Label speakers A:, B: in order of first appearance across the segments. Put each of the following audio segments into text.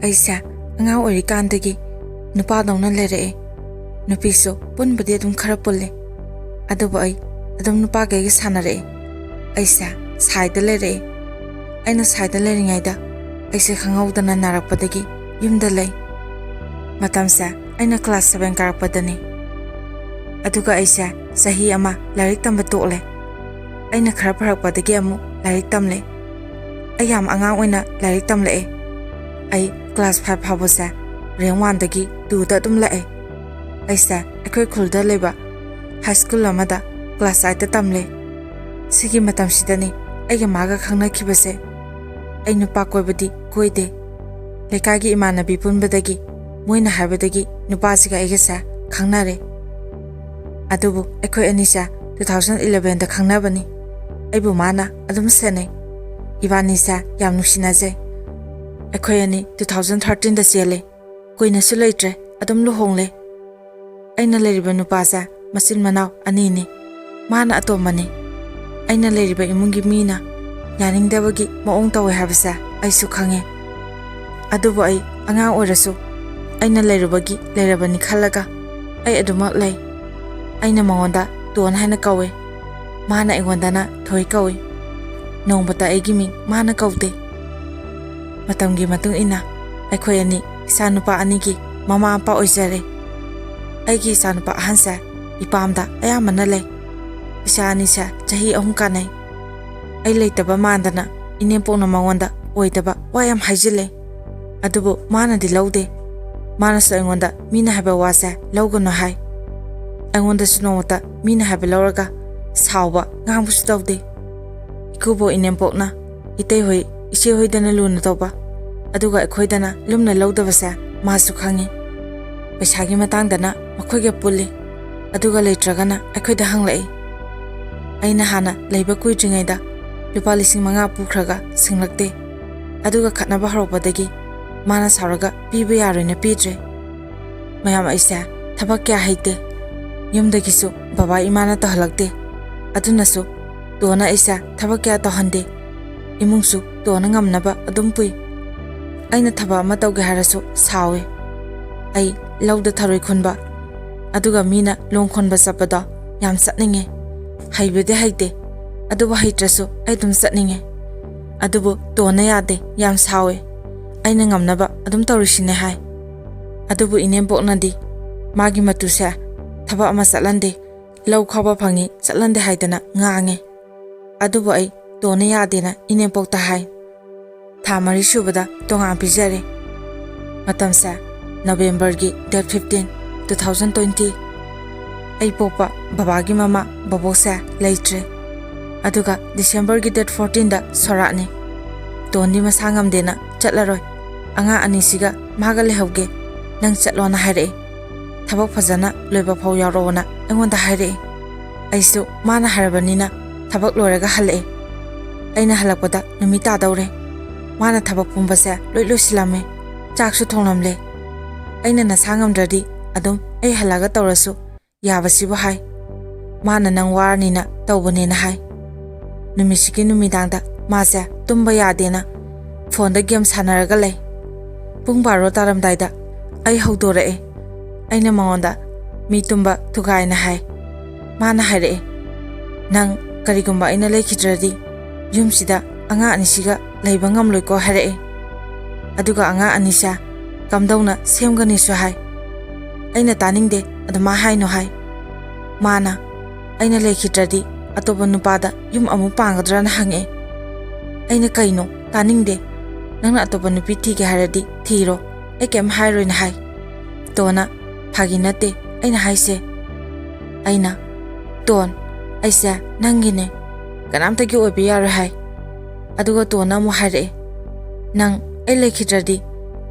A: ꯑꯩꯁꯦ ꯑꯉꯥꯡ ꯑꯣꯏꯔꯤꯀꯥꯟꯗꯒꯤ ꯅꯨꯄꯥꯗꯧꯅ ꯂꯩꯔꯛꯑꯦ ꯅꯨꯄꯤꯁꯨ ꯄꯨꯟꯕꯗꯤ ꯑꯗꯨꯝ ꯈꯔ ꯄꯨꯜꯂꯦ ꯑꯗꯨꯕꯨ ꯑꯩ ꯑꯗꯨꯝ ꯅꯨꯄꯥꯒꯩꯒ ꯁꯥꯟꯅꯔꯛꯑꯦ ꯑꯩꯁꯦ ꯁꯥꯏꯗ ꯂꯩꯔꯛꯑꯦ ꯑꯩꯅ ꯁꯥꯏꯗ ꯂꯩꯔꯤꯉꯩꯗ ꯑꯩꯁꯦ ꯈꯪꯍꯧꯗꯅ ꯅꯥꯔꯛꯄꯗꯒꯤ ꯌꯨꯝꯗ ꯂꯩ ꯃꯇꯝꯁꯦ ꯑꯩꯅ ꯀ꯭ꯂꯥꯁ 7 ꯀꯥꯔꯛꯄꯗꯅꯤ ꯑꯗꯨꯒ ꯑꯩꯁꯦ ꯆꯍꯤ ꯑꯃ ꯂꯥꯏꯔꯤꯛ ꯇꯝꯕ ꯇꯣꯛꯂꯦ ꯑꯩꯅ ꯈꯔ ꯐꯔꯛꯄꯗꯒꯤ ꯑꯃꯨꯛ ꯂꯥꯏꯔꯤꯛ ꯇꯝꯂꯦ ꯑꯩ ꯌꯥꯝ ꯑꯉꯥꯡ ꯑꯣꯏꯅ ꯂꯥꯏꯔꯤꯛ ꯇꯝꯂꯛꯑꯦ ꯑꯩ ꯀ꯭ꯂꯥꯁ 5 ꯐꯥꯎꯕꯁꯦ ꯔꯦꯡ 1ꯗꯒꯤ 2ꯗ ꯑꯗꯨꯝ ꯂꯥꯛꯑꯦ ꯑꯩꯁꯦ ꯑꯩꯈꯣꯏ ꯈꯨꯜꯗ ꯂꯩꯕ ꯍꯥꯏ ꯁ꯭ꯀꯨꯜ ꯑꯃꯗ ꯀ꯭ꯂꯥꯁ 8ꯗ ꯇꯝꯂꯦ ꯁꯤꯒꯤ ꯃꯇꯝꯁꯤꯗꯅꯤ ꯑꯩꯒ ꯃꯥꯒ ꯈꯪꯅꯈꯤꯕꯁꯦ ꯑꯩ ꯅꯨꯄꯥ ꯀꯣꯏꯕꯗꯤ ꯀꯣꯏꯗꯦ ꯂꯩꯀꯥꯏꯒꯤ ꯏꯃꯥꯟꯅꯕꯤ ꯄꯨꯟꯕꯗꯒꯤ ꯃꯣꯏꯅ ꯍꯥꯏꯕꯗꯒꯤ ꯅꯨꯄꯥꯁꯤꯒ ꯑꯩꯒꯁꯦ ꯈꯪꯅꯔꯦ ꯑꯗꯨꯕꯨ ꯑꯩꯈꯣꯏ ꯑꯅꯤꯁꯦ 2011ꯗ ꯈꯪꯅꯕꯅꯤ ꯑꯩꯕꯨ ꯃꯥꯅ ꯑꯗꯨꯝ ꯁꯦꯟꯅꯩ ꯏꯕꯥꯅꯤꯁꯦ ꯌꯥꯝ ꯅꯨꯡꯁꯤꯅꯖꯩ ꯑꯩꯈꯣꯏ ꯑꯅꯤ 2013ꯗ ꯆꯦꯜꯂꯦ ꯀꯨꯏꯅꯁꯨ ꯂꯩꯇ꯭ꯔꯦ ꯑꯗꯨꯝ ꯂꯨꯍꯣꯡꯂꯦ ꯑꯩꯅ ꯂꯩꯔꯤꯕ ꯅꯨꯄꯥꯁꯦ ꯃꯆꯤꯟ ꯃꯅꯥꯎ ꯑꯅꯤꯅꯤ ꯃꯥꯅ ꯑꯇꯣꯝꯕꯅꯤ ꯑꯩꯅ ꯂꯩꯔꯤꯕ ꯏꯃꯨꯡꯒꯤ ꯃꯤꯅ ꯌꯥꯅꯤꯡꯗꯕꯒꯤ ꯃꯑꯣꯡ ꯇꯧꯋꯦ ꯍꯥꯏꯕꯁꯦ ꯑꯩꯁꯨ ꯈꯪꯉꯦ ꯑꯗꯨꯕꯨ ꯑꯩ ꯑꯉꯥꯡ ꯑꯣꯏꯔꯁꯨ ꯑꯩꯅ ꯂꯩꯔꯨꯕꯒꯤ ꯂꯩꯔꯕꯅꯤ ꯈꯜꯂꯒ ꯑꯩ ꯑꯗꯨꯃꯛ ꯂꯩ ꯑꯩꯅ ꯃꯉꯣꯟꯗ ꯇꯣꯟ ꯍꯥꯏꯅ ꯀꯧꯋꯦ ꯃꯥꯅ ꯑꯩꯉꯣꯟꯗꯅ ꯊꯣꯏ ꯀꯧꯏ ꯅꯣꯡꯃꯇ ꯑꯩꯒꯤ ꯃꯤꯡ ꯃꯥꯅ ꯀꯧꯗꯦ ꯃꯇꯝꯒꯤ ꯃꯇꯨꯡ ꯏꯟꯅ ꯑꯩꯈꯣꯏ ꯑꯅꯤ ꯏꯆꯥꯅꯨꯄꯥ ꯑꯅꯤꯒꯤ ꯃꯃꯥ ꯃꯄꯥ ꯑꯣꯏꯖꯔꯦ ꯑꯩꯒꯤ ꯏꯆꯥꯅꯨꯄꯥ ꯑꯍꯟꯁꯦ ꯏꯄꯥꯝꯗ ꯑꯌꯥꯝꯕꯅ ꯂꯩ ꯏꯆꯥ ꯑꯅꯤꯁꯦ ꯆꯍꯤ 3 ꯀꯥꯟꯅꯩ ꯑꯩ ꯂꯩꯇꯕ ꯃꯥꯟꯗꯅ ꯏꯅꯦꯝꯄꯣꯛꯅ ꯃꯉꯣꯟꯗ ꯑꯣꯏꯗꯕ ꯋꯥ ꯌꯥꯝ ꯍꯥꯏꯖꯤꯜꯂꯦ ꯑꯗꯨꯕꯨ ꯃꯥꯅꯗꯤ ꯂꯧꯗꯦ ꯃꯥꯅꯁꯨ ꯑꯩꯉꯣꯟꯗ ꯃꯤꯅ ꯍꯥꯏꯕ ꯋꯥꯁꯦ ꯂꯧꯒꯅꯨ ꯍꯥꯏ ꯑꯩꯉꯣꯟꯗꯁꯨ ꯅꯣꯡꯃꯇ ꯃꯤꯅ ꯍꯥꯏꯕ ꯂꯧꯔꯒ ꯁꯥꯎꯕ ꯉꯥꯡꯕꯁꯨ ꯇꯧꯗꯦ ꯏꯀꯨꯕꯣꯛ ꯏꯅꯦꯝꯄꯣꯛꯅ ꯏꯇꯩꯍꯣꯏ ꯏꯆꯦꯍꯣꯏꯗꯅ ꯂꯨꯅ ꯇꯧꯕ ꯑꯗꯨꯒ ꯑꯩꯈꯣꯏꯗꯅ ꯂꯨꯝꯅ ꯂꯧꯗꯕꯁꯦ ꯃꯥꯁꯨ ꯈꯪꯉꯤ ꯄꯩꯁꯥꯒꯤ ꯃꯇꯥꯡꯗꯅ ꯃꯈꯣꯏꯒ ꯄꯨꯜꯂꯤ ꯑꯗꯨꯒ ꯂꯩꯇ꯭ꯔꯒꯅ ꯑꯩꯈꯣꯏꯗ ꯍꯪꯂꯛꯏ ꯑꯩꯅ ꯍꯥꯟꯅ ꯂꯩꯕ ꯀꯨꯏꯗ꯭ꯔꯤꯉꯩꯗ ꯂꯨꯄꯥ 5,000 ꯄꯨꯈ꯭ꯔꯒ ꯁꯤꯡꯂꯛꯇꯦ ꯑꯗꯨꯒ ꯈꯠꯅꯕ ꯍꯧꯔꯛꯄꯗꯒꯤ ꯃꯥꯅ ꯁꯥꯎꯔꯒ ꯄꯤꯕ ꯌꯥꯔꯣꯏꯅ ꯄꯤꯗ꯭ꯔꯦ ꯃꯌꯥꯝ ꯑꯩꯁꯦ ꯊꯕꯛ ꯀꯌꯥ ꯍꯩꯇꯦ ꯌꯨꯝꯗꯒꯤꯁꯨ ꯕꯕꯥ ꯏꯃꯥꯅ ꯇꯧꯍꯜꯂꯛꯇꯦ ꯑꯗꯨꯅꯁꯨ ꯇꯣꯟꯅ ꯑꯩꯁꯦ ꯊꯕꯛ ꯀꯌꯥ ꯇꯧꯍꯟꯗꯦ ꯏꯃꯨꯡꯁꯨ ꯇꯣꯟꯅ ꯉꯝꯅꯕ ꯑꯗꯨꯝ ꯄꯨꯏ ꯑꯩꯅ ꯊꯕꯛ ꯑꯃ ꯇꯧꯒꯦ ꯍꯥꯏꯔꯁꯨ ꯁꯥꯎꯋꯦ ꯑꯩ ꯂꯧꯗ ꯊꯔꯣꯏ ꯈꯨꯟꯕ ꯑꯗꯨꯒ ꯃꯤꯅ ꯂꯣꯡ ꯈꯨꯟꯕ ꯆꯠꯄꯗꯣ ꯌꯥꯝ ꯆꯠꯅꯤꯡꯉꯦ ꯍꯩꯕꯗꯤ ꯍꯩꯇꯦ ꯑꯗꯨꯕꯨ ꯍꯩꯇ꯭ꯔꯁꯨ ꯑꯩ ꯑꯗꯨꯝ ꯆꯠꯅꯤꯡꯉꯦ ꯑꯗꯨꯕꯨ ꯇꯣꯟꯅ ꯌꯥꯗꯦ ꯌꯥꯝ ꯁꯥꯎꯋꯦ ꯑꯩꯅ ꯉꯝꯅꯕ ꯑꯗꯨꯝ ꯇꯧꯔꯤꯁꯤꯅꯦ ꯍꯥꯏ ꯑꯗꯨꯕꯨ ꯏꯅꯦꯝꯄꯣꯛꯅꯗꯤ ꯃꯥꯒꯤ ꯃꯇꯨꯁꯦ ꯊꯕꯛ ꯑꯃ ꯆꯠꯍꯟꯗꯦ ꯂꯧ ꯈꯥꯎꯕ ꯐꯪꯉꯤ ꯆꯠꯍꯟꯗꯦ ꯍꯥꯏꯗꯅ ꯉꯥꯡꯉꯦ ꯑꯗꯨꯕꯨ ꯑꯩ ꯇꯣꯟꯅ ꯌꯥꯗꯦꯅ ꯏꯅꯦꯝꯄꯣꯛꯇ ꯍꯥꯏ ꯊꯥ 4 ꯁꯨꯕꯗ ꯇꯣꯉꯥꯟ ꯄꯤꯖꯔꯦ ꯃꯇꯝꯁꯦ ꯅꯕꯦꯝꯕꯔꯒꯤ ꯗꯦꯠ 15 2020 ꯑꯩ ꯄꯣꯛꯄ ꯕꯕꯥꯒꯤ ꯃꯃꯥ ꯕꯕꯣꯛꯁꯦ ꯂꯩꯇ꯭ꯔꯦ ꯑꯗꯨꯒ ꯗꯤꯁꯦꯝꯕꯔꯒꯤ ꯗꯦꯠ 14ꯗ ꯁꯣꯔꯥꯠꯅꯤ ꯇꯣꯟꯗꯤ ꯃꯁꯥ ꯉꯝꯗꯦꯅ ꯆꯠꯂꯔꯣꯏ ꯑꯉꯥꯡ ꯑꯅꯤꯁꯤꯒ ꯃꯥꯒ ꯂꯩꯍꯧꯒꯦ ꯅꯪ ꯆꯠꯂꯣꯅ ꯍꯥꯏꯔꯛꯑꯦ ꯊꯕꯛ ꯐꯖꯅ ꯂꯣꯏꯕ ꯐꯥꯎ ꯌꯥꯎꯔꯛꯑꯣꯅ ꯑꯩꯉꯣꯟꯗ ꯍꯥꯏꯔꯛꯑꯦ ꯑꯩꯁꯨ ꯃꯥꯅ ꯍꯥꯏꯔꯕꯅꯤꯅ ꯊꯕꯛ ꯂꯣꯏꯔꯒ ꯍꯜꯂꯛꯑꯦ ꯑꯩꯅ ꯍꯜꯂꯛꯄꯗ ꯅꯨꯃꯤꯠ ꯇꯥꯗꯧꯔꯦ ꯃꯥꯅ ꯊꯕꯛ ꯄꯨꯝꯕꯁꯦ ꯂꯣꯏꯁꯤꯜꯂꯝꯃꯦ ꯆꯥꯛꯁꯨ ꯊꯣꯡꯂꯝꯂꯦ ꯑꯩꯅ ꯅꯁꯥ ꯉꯝꯗ꯭ꯔꯗꯤ ꯑꯗꯨꯝ ꯑꯩ ꯍꯜꯂꯒ ꯇꯧꯔꯁꯨ ꯌꯥꯕꯁꯤꯕꯨ ꯍꯥꯏ ꯃꯥꯅ ꯅꯪ ꯋꯥꯔꯅꯤꯅ ꯇꯧꯕꯅꯦꯅ ꯍꯥꯏ ꯅꯨꯃꯤꯠꯁꯤꯒꯤ ꯅꯨꯃꯤꯗꯥꯡꯗ ꯃꯥꯁꯦ ꯇꯨꯝꯕ ꯌꯥꯗꯦꯅ ꯐꯣꯟꯗ ꯒꯦꯝ ꯁꯥꯟꯅꯔꯒ ꯂꯩ ꯄꯨꯡ 12 ꯇꯥꯔꯝꯗꯥꯏꯗ ꯑꯩ ꯍꯧꯗꯣꯔꯛꯑꯦ ꯑꯩꯅ ꯃꯉꯣꯟꯗ ꯃꯤ ꯇꯨꯝꯕ ꯊꯨꯒꯥꯏꯅ ꯍꯥꯏ ꯃꯥꯅ ꯍꯥꯏꯔꯛꯑꯦ ꯅꯪ ꯀꯔꯤꯒꯨꯝꯕ ꯑꯩꯅ ꯂꯩꯈꯤꯗ꯭ꯔꯗꯤ ꯌꯨꯝꯁꯤꯗ ꯑꯉꯥꯡ ꯑꯅꯤꯁꯤꯒ ꯂꯩꯕ ꯉꯝꯂꯣꯏꯀꯣ ꯍꯥꯏꯔꯛꯑꯦ ꯑꯗꯨꯒ ꯑꯉꯥꯡ ꯑꯅꯤꯁꯦ ꯀꯝꯗꯧꯅ ꯁꯦꯝꯒꯅꯤꯁꯨ ꯍꯥꯏ ꯑꯩꯅ ꯇꯥꯅꯤꯡꯗꯦ ꯑꯗꯨꯃꯥꯏ ꯍꯥꯏꯅꯣ ꯍꯥꯏ ꯃꯥꯅ ꯑꯩꯅ ꯂꯩꯈꯤꯗ꯭ꯔꯗꯤ ꯑꯇꯣꯞꯄ ꯅꯨꯄꯥꯗ ꯌꯨꯝ ꯑꯃꯨꯛ ꯄꯥꯡꯒꯗ꯭ꯔꯥꯅ ꯍꯪꯉꯛꯑꯦ ꯑꯩꯅ ꯀꯩꯅꯣ ꯇꯥꯅꯤꯡꯗꯦ ꯅꯪꯅ ꯑꯇꯣꯞꯄ ꯅꯨꯄꯤ ꯊꯤꯒꯦ ꯍꯥꯏꯔꯗꯤ ꯊꯤꯔꯣ ꯑꯩ ꯀꯩꯝ ꯍꯥꯏꯔꯣꯏꯅ ꯍꯥꯏ ꯇꯣꯟꯅ ꯐꯥꯒꯤ ꯅꯠꯇꯦ ꯑꯩꯅ ꯍꯥꯏꯁꯦ ꯑꯩꯅ ꯇꯣꯟ ꯑꯩꯁꯦ ꯅꯪꯒꯤꯅꯦ ꯀꯅꯥꯝꯇꯒꯤ ꯑꯣꯏꯕ ꯌꯥꯔꯣꯏ ꯍꯥꯏ ꯑꯗꯨꯒ ꯇꯣꯟꯅ ꯑꯃꯨꯛ ꯍꯥꯏꯔꯛꯑꯦ ꯅꯪ ꯑꯩ ꯂꯩꯈꯤꯗ꯭ꯔꯗꯤ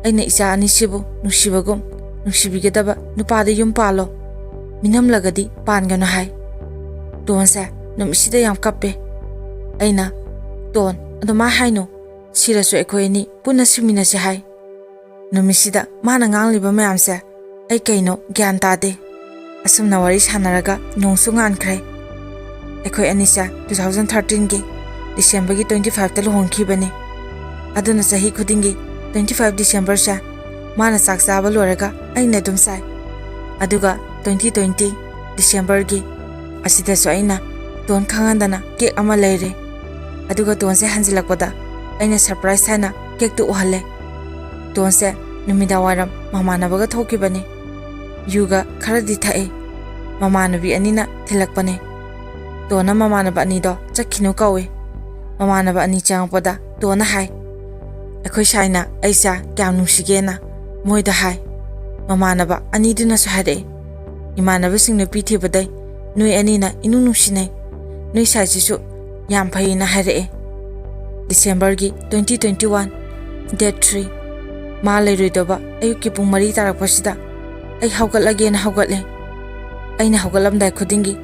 A: ꯑꯩꯅ ꯏꯆꯥ ꯑꯅꯤꯁꯤꯕꯨ ꯅꯨꯡꯁꯤꯕꯒꯨꯝ ꯅꯨꯡꯁꯤꯕꯤꯒꯗꯕ ꯅꯨꯄꯥꯗ ꯌꯨꯝ ꯄꯥꯜꯂꯣ ꯃꯤꯅꯝꯂꯒꯗꯤ ꯄꯥꯟꯒꯅꯨ ꯍꯥꯏ ꯇꯣꯟꯁꯦ ꯅꯨꯃꯤꯠꯁꯤꯗ ꯌꯥꯝ ꯀꯞꯄꯦ ꯑꯩꯅ ꯇꯣꯟ ꯑꯗꯨꯃꯥꯏ ꯍꯥꯏꯅꯨ ꯁꯤꯔꯁꯨ ꯑꯩꯈꯣꯏ ꯑꯅꯤ ꯄꯨꯟꯅ ꯁꯤꯃꯤꯟꯅꯁꯤ ꯍꯥꯏ ꯅꯨꯃꯤꯠꯁꯤꯗ ꯃꯥꯅ ꯉꯥꯡꯂꯤꯕ ꯃꯌꯥꯝꯁꯦ ꯑꯩ ꯀꯩꯅꯣ ꯒ꯭ꯌꯥꯟ ꯇꯥꯗꯦ ꯑꯁꯨꯝꯅ ꯋꯥꯔꯤ ꯁꯥꯟꯅꯔꯒ ꯅꯣꯡꯁꯨ ꯉꯥꯟꯈ꯭ꯔꯦ ꯑꯩꯈꯣꯏ ꯑꯅꯤꯁꯦ 2013ꯒꯤ ꯗꯤꯁꯦꯝꯕꯔꯒꯤ 25ꯗ ꯂꯨꯍꯣꯡꯈꯤꯕꯅꯤ ꯑꯗꯨꯅ ꯆꯍꯤ ꯈꯨꯗꯤꯡꯒꯤ 25 December se mana sak chaba loraga aina dum sai aduga 2020 December gi asida so aina ton khangandana cake ama leire aduga ton se hanjilakpada aina surprise haina cake tu uhale ton se numida waram mamana baga thokibani yuga kharadi thae mamana bi anina thilakpane tona mamana ba ani do chakhinu kawe mamana ba ani changpada tona hai akhoi shaina aisa kyam nungsigena moida hai mamana ba ani duna so hade imana ba singna pithi badai nui ani na inu nungsinai nui sai su yam phai na hare December gi 2021 date 3 ma leiroi doba ayuki pung mari tarak pasida ai haugal again haugatle aina haugalam dai khudingi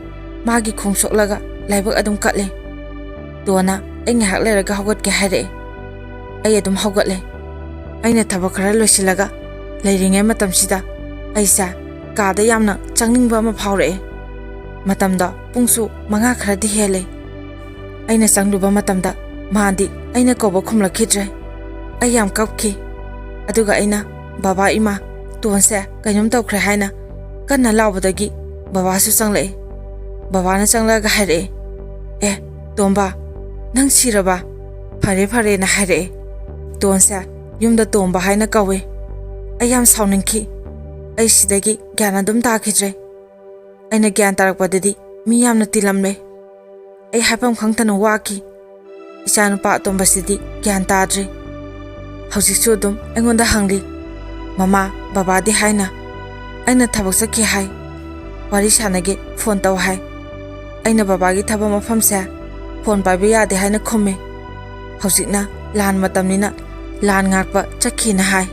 A: magi khongsok laga laibak adum katle dona ai ngahak leraga haugat ke hare ai adum haugatle aina thabak khara losilaga leiringe matam sida aisa kada yamna changningba ma phawre matamda pungsu manga khara di hele aina changluba matamda mandi aina koba khumla khidre ai yam kapki aduga aina baba ima tonse kainom tawkhre haina kanna lawbadagi baba su changle baba na changlaga hare tomba nang siraba phare na hare tonse yumda tomba haina kawe ayam sauningki ai sidagi gyana dum ta khidre aina gyan tarakpadadi mi yamna tilamle ai hapam khangtana waki isanu pa tomba sidi gyan tadre hausi su dum engonda hangli mama baba di haina aina thabak sakhi hai wari sanage phone taw hai aina baba gi thaba mafam sa phone pa bi ya de haina khomme hausikna lan matamnina lan ngakpa chakhi na hai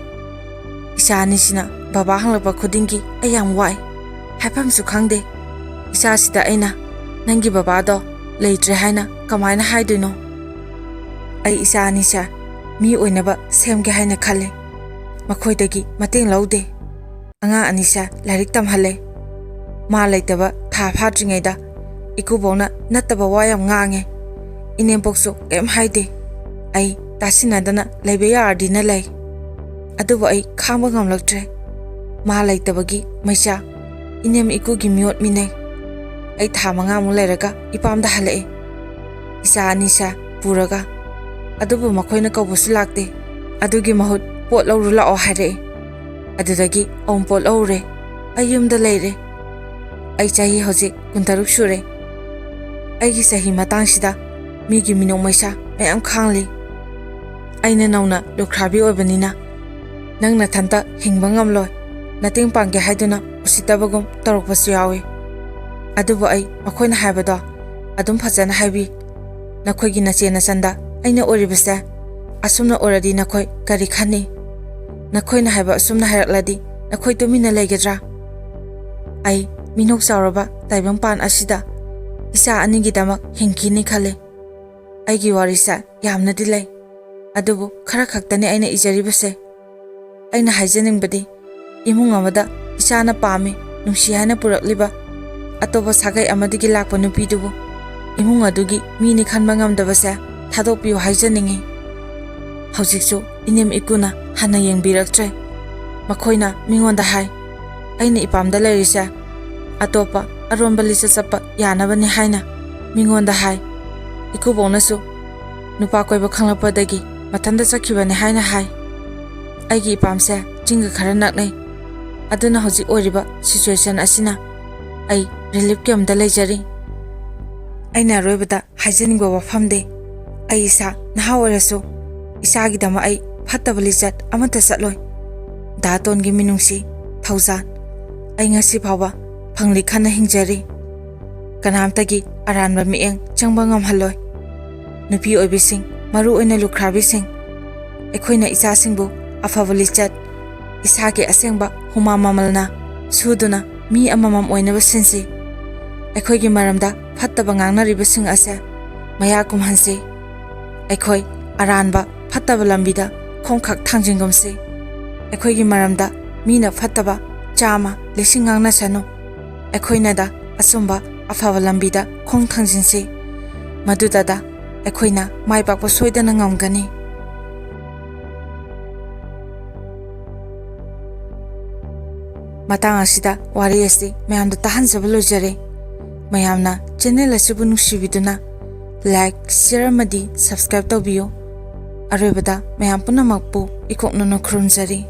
A: isani sina baba hanglapa khudingi ayam wai haipam su khangde isa sida aina nangi baba do leitre haina kamaina haiduino ai isani sa mi oinaba semge haina khale makhoidagi mateng laude anga anisa lairik tamhale ma leitaba tha phadringaida ikubona nataba wayam ngange inempoksu kem haide ai tasinadana leibe yardina lei aduba ai khamba ngamlaktre ma leitabagi maisa inem ikugi miot minai ai tha manga mu leiraga ipamda hale isa anisa puraga adubu makhoina kawbusu lakte adugi mahut pot lawru la o hare adudagi om pot lawre ayumda leire ai chahi hoji kuntaruk sure ai gi sahi matang sida mi gi minong maisa mayam khangli aina nauna lukhrabi obanina nangna thanta hingba ngamloi nating pangge haiduna usitabagum tarokpasu yawe adubu ai makhoina haibado adum phajana haibi nakhoigi nachena sanda aina oribase asumna oradi nakhoi kari khani nakhoina haiba asumna hairakladi nakhoi tumina legedra ai minok sauraba taibang pan asida isa anigi damak hingkini khale aigi warisa yamna dilai adubu khara khaktani aina ijaribase aina haijaningbadi imung amada isana pame nungsi haina purakliba atoba sagai amadigi lakpa nupidubu imung adugi mini khanba ngamdabase thadokpiu haijaningi haujiksu inem ikuna hana yengbiraktre makhoina mingonda hai aina ipamda leirisa atopa aromba lisa chapa yanabani haina mingonda hai ikubonasu nupa koiba khanglapadagi mathanda chakhibani haina hai aigi ipamse jinga khara naknai aduna hoji oriba situation asina ai relief camp da leijari aina roibada haijaningba wafamde ai isa nahawarasu isagi dama ai phatabali chat amata chatloi daton gi minungsi thauza ai ngasi phawa phangli khana hingjari kanamtagi aranba mieng changba ngamhaloi nupi oibising maru oina lukhrabi sing ekhoina isa singbu afavali chat isage asengba huma mamalna suduna mi amamam oinaba sinsi ekhoigi maramda phattaba ngangnariba sing ase maya kumhansi ekhoi aranba phattaba lambida khongkhak thangjingomse ekhoigi maramda mina phattaba chama lising ngangna sanu ekhoina da asumba afava lambida khong thangjinsi madudada ekhoina maipakpa soidana ngamgani ꯃꯇꯥꯡ ꯑꯁꯤꯗ ꯋꯥꯔꯤ ꯑꯁꯤ ꯃꯌꯥꯝꯗ ꯇꯥꯍꯟꯖꯕ ꯂꯣꯏꯖꯔꯦ ꯃꯌꯥꯝꯅ channel ꯑꯁꯤꯕꯨ ꯅꯨꯡꯁꯤꯕꯤꯗꯨꯅ like share ꯑꯃꯗꯤ subscribe ꯇꯧꯕꯤꯌꯨ ꯑꯔꯣꯏꯕꯗ ꯃꯌꯥꯝ ꯄꯨꯝꯅꯃꯛꯄꯨ ꯏꯀꯣꯛꯅꯅ ꯈꯨꯔꯨꯝꯖꯔꯤ